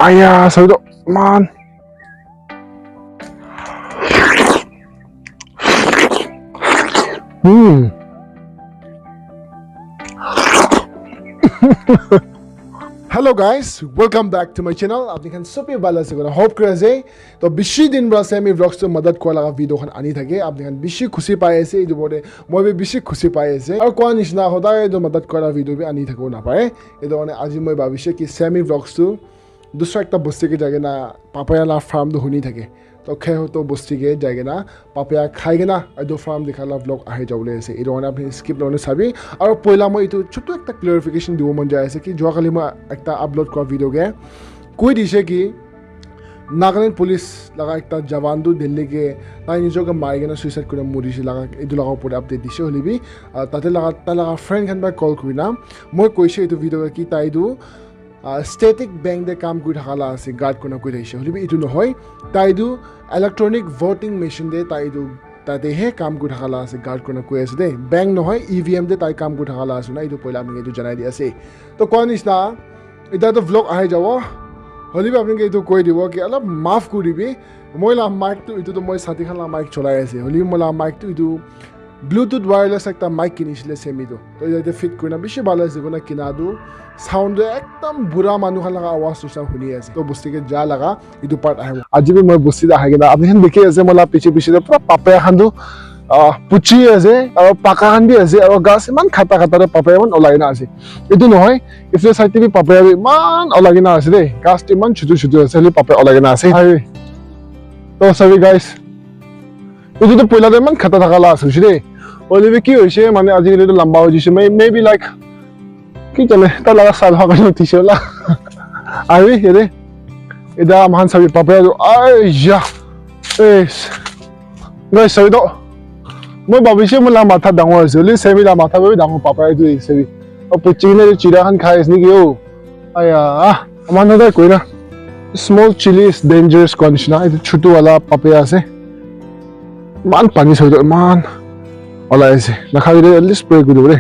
아야, 저기도 만. Hello guys, welcome back to my channel. आपने खान सब ये बाला से कोना hope करे से तो बिशी दिन बरा Sammy vlogs तो मदद को लगा वीडियो खान आनी थके आपने खान बिशी खुशी पाए से जो बोले मैं भी बिशी खुशी पाए से और कौन निशना होता है जो मदद को लगा वीडियो भी आनी थको ना पाए ये तो उन्हें आज मैं भविष्य की Sammy vlogs तो दूसरा एक तब बस्ती के जाके ना पापाया ला फार्म तो होनी थके तो Khehuto बस्ती के जाके ना पापाया खाएगे ना जो फार्म दिखाला व्लॉग आहे जाऊले से इधर आपने स्किप लोने सभी और पहला मैं इतो छोटो एक तक क्लैरिफिकेशन दियो मन जाए से कि जो कल मैं एक तक अपलोड कर वीडियो गया कोई दिशे की नागालैंड पुलिस लगा एक तक जवान दो दिल्ली के ना निजो का मारेगे ना सुसाइड करने मुड़ी से लगा इधर लगा पूरे अपडेट दिशे होली भी ताते लगा फ्रेंड खान बार कॉल करी ना मैं कोई से इतो वीडियो की ताइदो static bank de काम কৰি থাকালা আছে গাৰ্ড কোনা কৰি ৰাখিছে হলিবি ইটো নহয় তাইদু ইলেক্ট্ৰনিক ভোটিং মেচিন দে তাইদু তাতে হে কাম কৰি থাকালা আছে গাৰ্ড কোনা কৰি আছে দে বেংক নহয় ইভিএম দে তাই কাম কৰি থাকালা আছে না ইটো পইলা আমি ইটো জনাই দি আছে তো কোন নিছনা এটা তো ব্লগ আহে যাব হলিবি আপুনি ইটো কৈ দিব কি অলপ মাফ কৰিবি মই লা মাইক তো ইটো তো মই সাথী খালা মাইক চলাই আছে হলিবি মই লা মাইক তো ইটো ব্লুটুথ ওয়্যারলেস একটা মাইক কিনিছিলে Sammy তো এটা ফিট কৰি না বেছি ভাল আছে কোনা কিনাদু সাউন্ড একদম বুঢ়া মানুহ লাগা আৱাজ সুসা শুনি আছে তো বস্তিকে যা লাগা ইটো পাৰ্ট আহে আজি মই বস্তিত আহে কিনা আপুনি দেখি আছে মলা পিছে পিছে পুৰা পাপায়া খান্দু পুচি আছে আৰু পাকা খান্দি আছে আৰু গাছ ইমান খাটা খাটাৰে পাপায়া মান ওলাই না আছে ইটো নহয় ইফলে সাইতে বি পাপায়া ইমান ওলাই না আছে দে গাছ ইমান ছোট ছোট আছে হলি পাপায়া ওলাই না আছে তো সবি গাইস ইটো তো পইলা ইমান খাটা থাকালা আছে দে ওলিবি কি হৈছে মানে আজি এটা লম্বা হৈ গৈছে মেবি লাইক কি জানে তা লাগা সাল হওয়ার নতিশলা আরে হেরে এটা মান সবই পাপায়া আইয়া এস গাইস সবই তো মই ভাবিছে মোলা মাথা ডাঙৰ আছে হলি Sammy লা মাথা বই ডাঙৰ পাপায়া দুই সবই ও পুচিনে চিৰাখান খাই আছে নেকি ও আয়া আমাৰ নদা কই না small chilli is dangerous condition এটা ছোট वाला পাপায়া আছে মান পানী সবই মান ওলাই আছে না খাই দে এটলিস্ট স্প্রে কৰি দে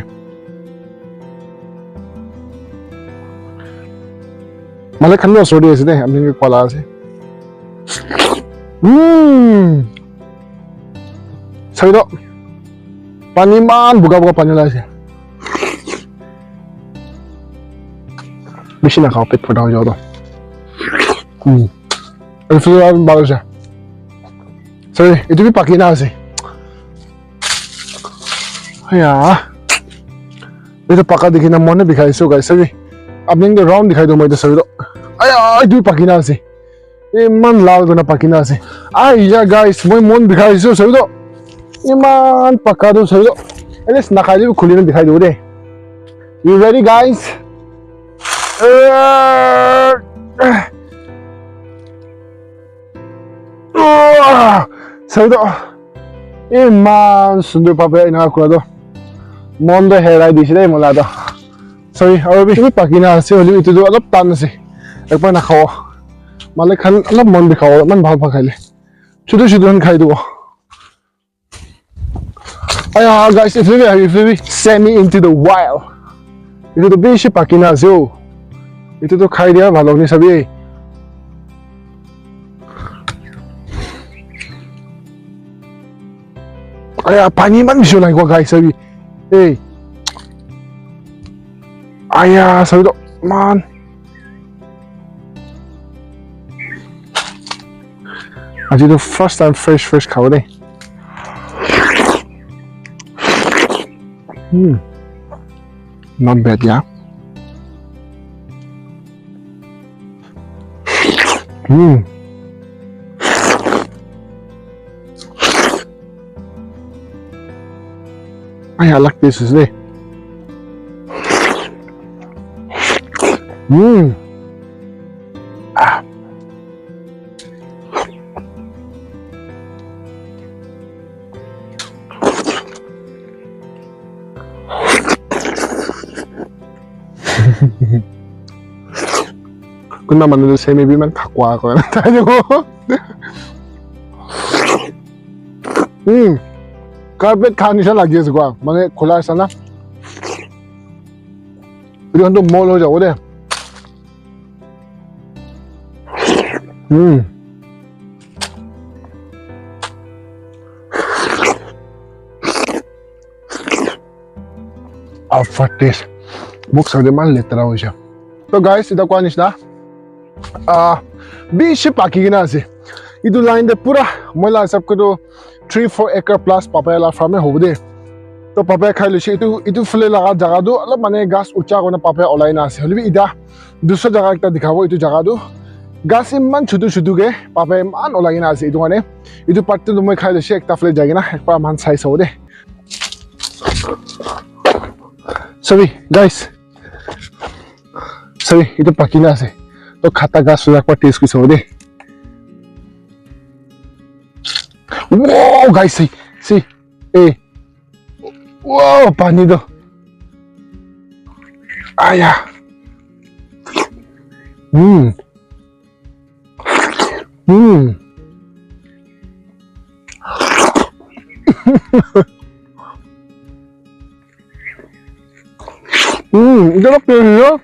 মালে খানো সরি আছে দে আমি কলা আছে সরি পানি মান বুকা বুকা পানি লাইছে বেশি না খাও পেট ফাটা হয়ে যাও তো রিফ্রিজারেটর ভালো আছে সরি এটা কি পাকি না আছে আয়া এটা পাকা দেখি না মনে দেখাইছো গাইস সরি আপনি ইনকে রাউন্ড দেখাই দো মই তো সরি আয়া দুই পাকিনা আছে ইমান লাল গনা পাকিনা আছে আইয়া গাইস মই মন দেখাইছো সরি তো ইমান পাকা দো সরি তো এলে নাখাইলি খুলিনে দেখাই দো দে ইউ রেডি গাইস সরি তো ইমান সুন্দর পাবে না করে দো মন দে হেৰাই দিছে দে মলা দো সৰি আৰু বেছি পাকিনা আছে হলি ইটো তো অলপ টান আছে একবাৰ না খাও মালে খান অলপ মন দেখাও মান ভাল খাইলে ছোট ছোট খাই দিব আয়া guys if you Sammy into the wild ইটো তো বেশি পাকিনা আছে ও ইটো তো খাই দিয়া ভালো নি সবই আয়া পানি মান বেশি লাগো গাইস সবই এই আয়া সবই তো মান আজি তো ফার্স্ট টাইম ফ্রেশ খাবো দে not bad yeah I like this is it kuna manu Sammy bi man khakwa ko na tayo ko carpet khani sa lagi আছে ko মানে খোলা আছে না এটা তো মল হয়ে যাবো দে After taste, books are the man letra ho siya. So guys, ito kuha na. Bishi paki gina ase. Ito line de pura mola sab ko to 3-4 acre plus papaya la farm ho de. To papaya khai le ito fule laga jaga do alop mane gas ucha ko na papaya olai na ase. Holibi ida dusra jaga ekta dikhabo ito jaga do. Gas imman chutu ge papaya man olai na ase ito ngane. Ito patte do moi khai le ekta fule jagi na ekpa man size ho de. Sorry guys. Sorry, ito paki na ase. To khata gas sudah pa taste kuis ho de. Wow guys, see. Wow, pani do. Ayah. Ito lang pero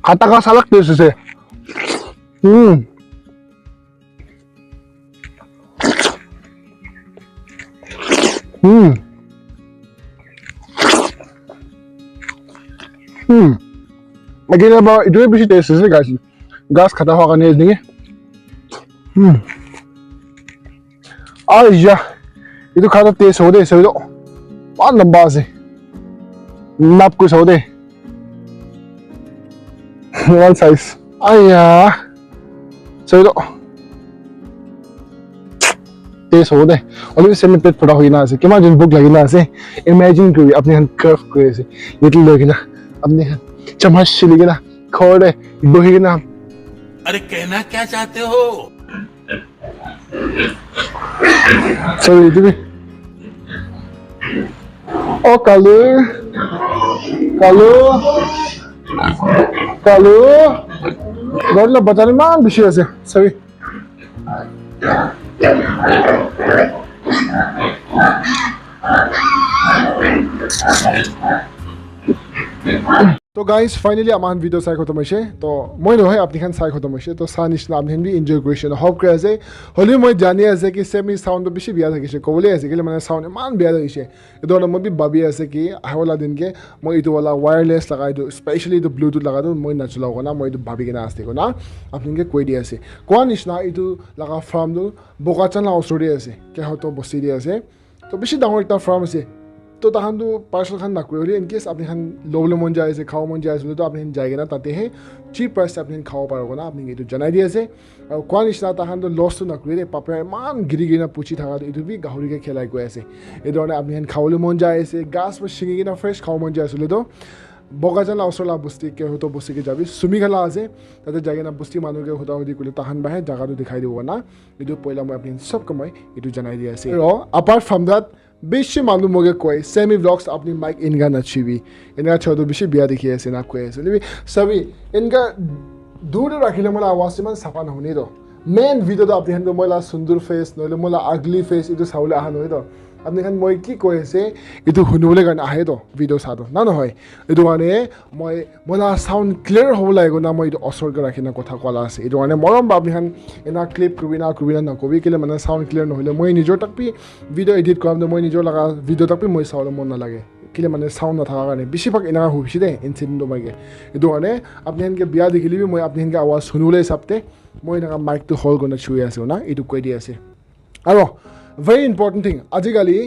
kata ka salak dito siya. Magina ba ito yung bisi taste siya guys. Gas kata ko kanina niya. Ay ya. Ito kata taste ho de. So ito. Paan lang ba siya? Nap ko sa ho de. One size. Ayah. So ito. Taste हो दे और भी same पेट पड़ा हुई ना से क्या जो भूख लगी ना से इमेजिन करिए अपने हाथ कर्व करे से लिटिल लोग ना अपने हाथ चम्मच से लेके ना खोले दोही ना अरे कहना क्या चाहते हो चलो इधर भी ओ कालू गॉड ला बताने मान बिशी ऐसे सभी तो गाइस फाइनली आमान वीडियो साइ खतम होइसे तो মই নহয় আপনি খান সাই খতম होइसे तो सा निश्ना আপনি বি এনজয় কৰিছে হোপ কৰে আছে হলি মই জানি আছে কি সেমি সাউন্ড বেছি বিয়া থাকিছে কবলে আছে কি মানে সাউন্ড মান বিয়া হৈছে এটো মই বি ভাবি আছে কি আহলা দিনকে মই ইটো वाला वायरलेस लगाই দো স্পেশালি ইটো ব্লুটুথ लगाই দো মই নাচলাও না মই ইটো ভাবি কিনা আছে কোনা আপনিকে কৈ দি আছে কোৱা নিশ্না ইটো লাগা ফাৰ্ম দো বকাচান লা ওচৰে আছে কেহতো বসি দি আছে তো বেছি ডাঙৰ একটা ফার্ম আছে तो तहन तो पार्सल खान ना कोई इन केस अपने खान लोबले मन जाए से खाओ मन जाए से तो अपने जाएगा ना ताते हैं चीप प्राइस से अपने खाओ पारोगे ना अपने ये तो जनाई दिया से और कौन इश्ना तहन तो लॉस तो ना कोई रे पापा मान गिरी ना पूछी था तो इधर भी गाहरी के खिलाई को ऐसे ये तो अपने खान खाओ ले मन जाए से गैस में शिंगी ना फ्रेश खाओ मन जाए से तो बगाजन ला उसला बुस्ती के होतो बुस्ती के जाबी सुमी खला আছে তাতে জায়গা না বুস্তি মানুকে হতা হদি কলে তাহান বাহে জায়গাটো দেখাই দিব না এটো পয়লা মই আপনি সব কমাই এটো জানাই দিয়া আছে ৰ apart from that বেশি মানুহ মগে কয় সেমি ব্লগস আপনি মাইক ইনগা নাচিবি ইনগা ছটো বেশি বিয়া দেখি আছে না কয় আছে লিবি সবই ইনগা দূর রাখিলে মোলা আওয়াজ ইমান সাফা নহনি ৰ মেইন ভিডিওটো আপনি হন মোলা সুন্দৰ ফেস নলে মোলা আগলি ফেস এটো চাউলে আহা নহয় ৰ আপনি খান মই কি কৈ আছে এটো শুনিবলৈ কাৰণে আহে তো ভিডিও চাটো না নহয় এটো কাৰণে মই মোলা সাউন্ড ক্লিয়াৰ হ'ব লাগিব না মই এটো অসৰ্গ ৰাখি না কথা কলা আছে এটো কাৰণে মৰম বা আপনি খান এনা ক্লিপ কবি না নকবি কেলে মানে সাউন্ড ক্লিয়াৰ নহলে মই নিজৰ তাকপি ভিডিও এডিট কৰাম মই নিজৰ লগা ভিডিও তাকপি মই চাবলৈ মন নালাগে কেলে মানে সাউন্ড নাথাকা কাৰণে বেছিভাগ এনা হৈছি দে ইনসিডেন্ট মাইকে এটো কাৰণে আপনি খানকে বিয়া দেখিলিবি মই আপনি খানকে আৱাজ শুনিবলৈ চাপতে মই এনা মাইকটো হল গনা চুই আছে না এটো কৈ দি আছে আৰু very important thing আজিকালি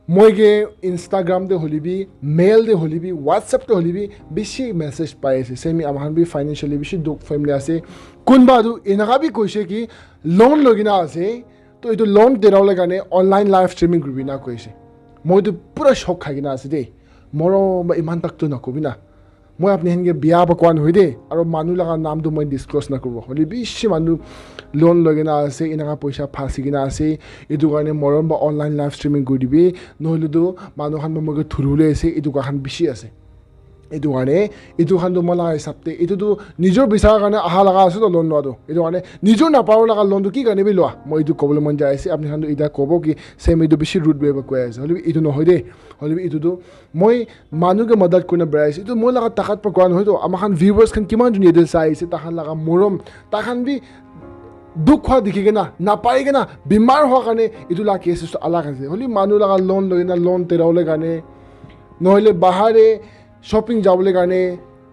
মইগে ইনষ্টাগ্রাম দে হলিবি মেইল দে হলিবি হোয়াটসঅ্যাপ দে হলিবি বেশি মেসেজ পাই আছে সেমি আমাহান বি ফাইনান্সিয়ালি বেশি দুখ ফ্যামিলি আছে কোনবা দু এনাকা বি কৈছে কি লোন লগিনা আছে তো এটো লোন দেৰাওলে কাৰণে অনলাইন লাইভ ষ্ট্ৰীমিং কৰিবি না কৈছে মই তো পুৰা শক খাই কিনা আছে দেই মৰো ইমান তাকটো নকবি না মই আপনি হেনকে বিয়া বকৱান হৈ দে আৰু মানুহ লগা নামটো মই ডিসক্লোজ নকৰিব হলি বেছি মানুহ লোন লগিনা আছে এনাকা পইচা ফাঁচি কিনা আছে এটো কাৰণে মৰম বা অনলাইন লাইভ ষ্ট্ৰীমিং কৰি দিবি নহলে তো মানুহখান মগে থুৰুলে আছে এটো কাখান বেছি আছে এইটো কাৰণে এইটো খানটো মই লগা হিচাপতে এইটোতো নিজৰ বিচাৰ কাৰণে আহা লগা আছে তো লোন লোৱাটো এইটো কাৰণে নিজৰ নাপাব লগা লোনটো কি কাৰণে বি লোৱা মই এইটো ক'বলৈ মন যায় আছে আপুনি খানটো এতিয়া ক'ব কি চেম এইটো বেছি ৰুট বেব কৈ আছে হ'লে এইটো নহয় দেই হ'লে এইটোতো মই মানুহকে মদত কৰি বেৰাইছোঁ এইটো মই লগা টাকাত পৰা কোৱা নহয়তো আমাৰ খান ভিউৱাৰ্ছ খান কিমান ধুনীয়া চাই আহিছে তাহান লগা মৰম তাহান বি দুখ হোৱা দেখি কিনা নাপাই কিনা বেমাৰ হোৱাৰ কাৰণে এইটো লগা কেছটো আলাগ আছে হ'লে মানুহ লগা লোন লৈ কিনা লোন তেৰাবলৈ কাৰণে নহ'লে বাহাৰে শ্বপিং যাবলৈ কাৰণে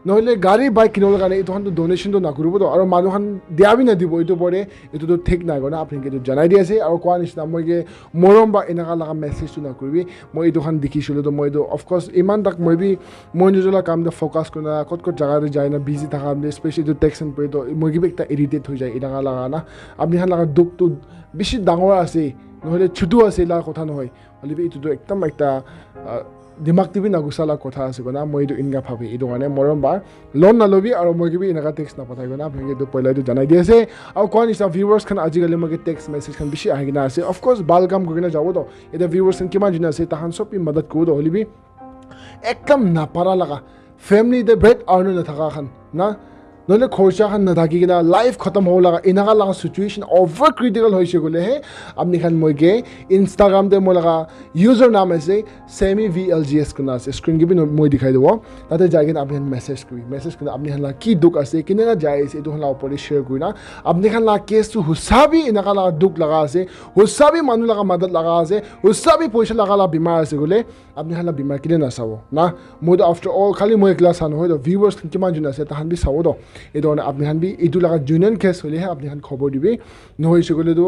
নহ'লে গাড়ী বাইক কিনিবলৈ কাৰণে এইটোখনটো ডনেশ্যনটো নকৰিবতো আৰু মানুহখন দিয়া বি নাদিব এইটো পৰে এইটোতো ঠিক নাই না আপুনি এইটো জনাই দি আছে আৰু কোৱা নিচিনা মই কি মৰম বা এনেকুৱা লগা মেছেজটো নকৰিবি মই এইটোখন দেখিছিলোঁ তো মই এইটো অফক'ৰ্ছ ইমান তাক মই নিজৰ কামটো ফ'কাছ কৰি না ক'ত জেগাতে যায় না বিজি থকা স্পেচিয়েলি এইটো টেক্স এণ্ড পেটো মই কিবা এটা ইৰিটেট হৈ যায় এনেকুৱা লগা না আপুনি খান লগা দুখটো বেছি ডাঙৰ আছে নহ'লে ছুটো আছে এইবিলাক কথা নহয় হ'লে এইটোতো একদম এটা দিমাগ টিভি নাগুচালা কথা আছে না মই এইটো ইনকা ভাবি এইটো কাৰণে মৰম বা লোন নল'বি আৰু মই কিবি এনেকুৱা টেক্স নাপঠাই না আপোনালোকে এইটো পইলা এইটো জনাই দি আছে আৰু কোৱা নিচিনা ভিউৱাৰ্ছ খান আজিকালি মই টেক্স মেছেজ খান বেছি আহি কিনে আছে অফক'ৰ্ছ ভাল কাম কৰি কিনে যাবতো এতিয়া ভিউৱাৰ্ছ খান কিমান দিন আছে তাহান চব মদত কৰোঁ হ'লিবি একদম নাপাৰা লগা ফেমিলি এতিয়া ব্ৰেড আৰ্নো নাথাকা খান না নহ'লে খৰচা খান নাথাকি কিনা লাইফ খতম হ'ব লগা এনেকুৱা লগা চিটুৱেশ্যন অভাৰ ক্ৰিটিকেল হৈছে গ'লেহে আপুনি খান মইকে ইনষ্টাগ্ৰামতে মই লগা ইউজাৰ নাম আছে চেমি VLGS কোনা আছে স্ক্ৰীণ কিবি মই দেখাই দিব তাতে যাই কিনে আপুনি মেছেজ কৰি আপুনি খান কি দুখ আছে কেনেকুৱা যাই আছে এইটো খান ওপৰতে শ্বেয়াৰ কৰি না আপুনি খান লগা কেছটো হুচাবি এনেকুৱা লগা দুখ লগা আছে হুচাবি মানুহ লগা মদত লগা আছে হুচাবি পইচা লগা বেমাৰ আছে গ'লে আপুনি খান বেমাৰ কেনে নাচাব না মইতো আফটাৰ অল খালি মই একলা চাওঁ নহয় ভিউৱাৰ্ছ কিমান যোন আছে তাহান বি চাব তো এইটো কাৰণে আপুনি খান বি এইটো লগা জুনিয়ন কেছ হ'লেহে আপুনি খান খবৰ দিবি নহৈছে গ'লেতো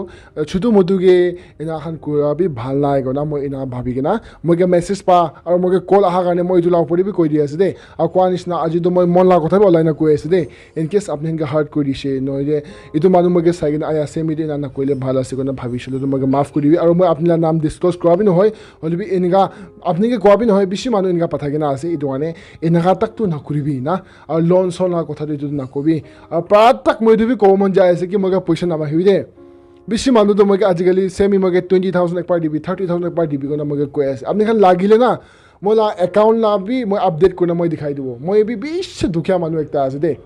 ছুটো মতুকে এনাখন কৰাবি ভাল নাই না মই এনা ভাবি কিনা মই মেছেজ পা আৰু মই কল অহাৰ কাৰণে মই এইটো ওপৰত কৈ দি আছোঁ দেই আৰু কোৱা নিচিনা আজিতো মই মন লগা কথাই ওলাই কৈ আছোঁ দেই ইন কেছ আপুনি সেনেকৈ হাৰ্ট কৰি দিছে নহয় যে এইটো মানুহ মই চাই কিনে আছে মিলি না নকৰিলে ভাল আছে কাৰণে ভাবিছিলোঁ মই মাফ কৰি দিবি আৰু মই আপোনাৰ নাম ডিছক্ল'জ কৰাবি নহয় হ'লেবি এনেকুৱা আপোনালোকে কোৱাবি নহয় বেছি মানুহ এনেকুৱা পঠাই কিনে আছে এইটো কাৰণে এনেকুৱা তাকতো নকৰিবি না আৰু লোন চন কথাটো এইটো নকবি আৰু প্ৰায় তাক মই এইটো ক'ব মন যায় আছে কি মই পইচা নাবাঢ়িবি দেই বেছি মানুহটো মই আজিকালি চেমি মই 20,000 একবাৰ দিবি 30,000 একবাৰ দিবি কাৰণে মই কৈ আছে আপুনি খান লাগিলে না মই একাউণ্ট নাবি মই আপডেট কৰি মই দেখাই দিব মই এই বেছি দুখীয়া মানুহ এটা আছে দেই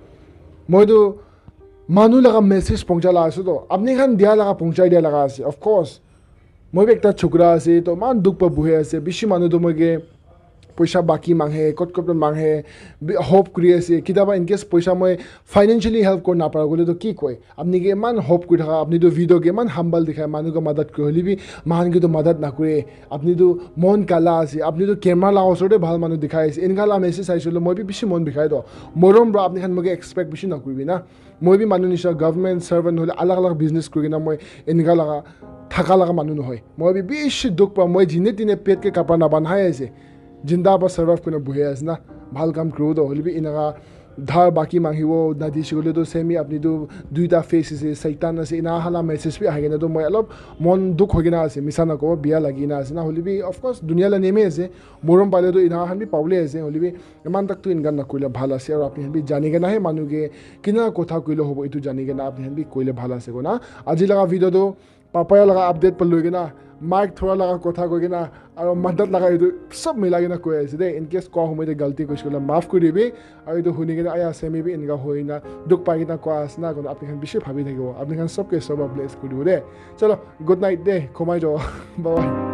মইতো মানুহ লগা মেছেজ পहुঁচালা আছোঁ তো আপুনি খান দিয়া লগা পহুঁচাই দিয়া লগা আছে অফক'ৰ্ছ মই একটা ছোকৰা আছে তো ইমান দুখ পা বহি আছে বেছি মানুহটো মই পইচা বাকী মাঙে ক'ত মাঙে হোপ কৰি আছে কেতিয়াবা ইনকেছ পইচা মই ফাইনেন্সিয়েলি হেল্প কৰি নাপাৰোঁ গ'লেতো কি কয় আপুনি ইমান হোপ কৰি থকা আপুনিতো ভিডিঅ'কে ইমান হাম্বাল দেখায় মানুহকে মদত কৰি হ'লেবি মানুহকেতো মদত নকৰে আপুনিতো মন কালা আছে আপুনিতো কেমেৰা লগা ওচৰতে ভাল মানুহ দেখাই আছে এনেকুৱা লগা মেছেজ চাইছিলোঁ মই বেছি মন বিষাই তো মৰম বা আপুনি খান মোক এক্সপেক্ট বেছি নকৰিবি না মই মানুহ নিচিনা গভৰ্ণমেণ্ট ছাৰ্ভেণ্ট হ'লে আলাগ বিজনেছ কৰি কিনে মই এনেকুৱা লগা থকা লগা মানুহ নহয় মই বেছি দুখ পাওঁ মই দিনে দিনে পেটকে কাপোৰ নাবান্ধাই আছে জিন্দা বা ছাৰ্ভাইভ কৰি বহি আছে না ভাল কাম কৰোঁ তো হ'লে এনেকুৱা ধাৰ বাকী মাঙিব নাদিছে গ'লেতো চেমি আপুনিতো দুইটা ফেচ আছে চাইটান আছে এনা হালা মেছেজ বি আহি কিনেতো মই অলপ মন দুখ হৈ কিনে আছে মিছা নক'ব বিয়া লাগি না আছে না হ'লে বি অফক'ৰ্ছ দুনিয়ালৈ নেমে আছে মৰম পালেতো এনাখন বি পাবলৈ আছে হ'লে বি ইমান তাকতো ইনকাম নকৰিলে ভাল আছে আৰু আপুনি বি জানি কেনেহে মানুহকে কেনেকুৱা কথা কৰিলে হ'ব এইটো জানি কেনে আপুনি বি কৰিলে ভাল আছে না আজি লগা ভিডিঅ'টো পাপায়া লগা আপডেট লৈ কিনা মাইক থোৱা লগা কথা কৈ কিনা আৰু মদত লগা এইটো চব মিলাই কিনে কৈ আছে দেই ইন কেছ কোৱা সময়তে গলতি কৰিছোঁ মাফ কৰি দিবি আৰু এইটো শুনি কিনে চেমি বি এনেকুৱা হৈ না দুখ পাই কিনে কোৱা আছে না আপুনি বেছি ভাবি থাকিব আপুনি চবকে চব ব্লেছ কৰি দিব দেই চলো গুড নাইট দেই সোমাই যাওঁ বাই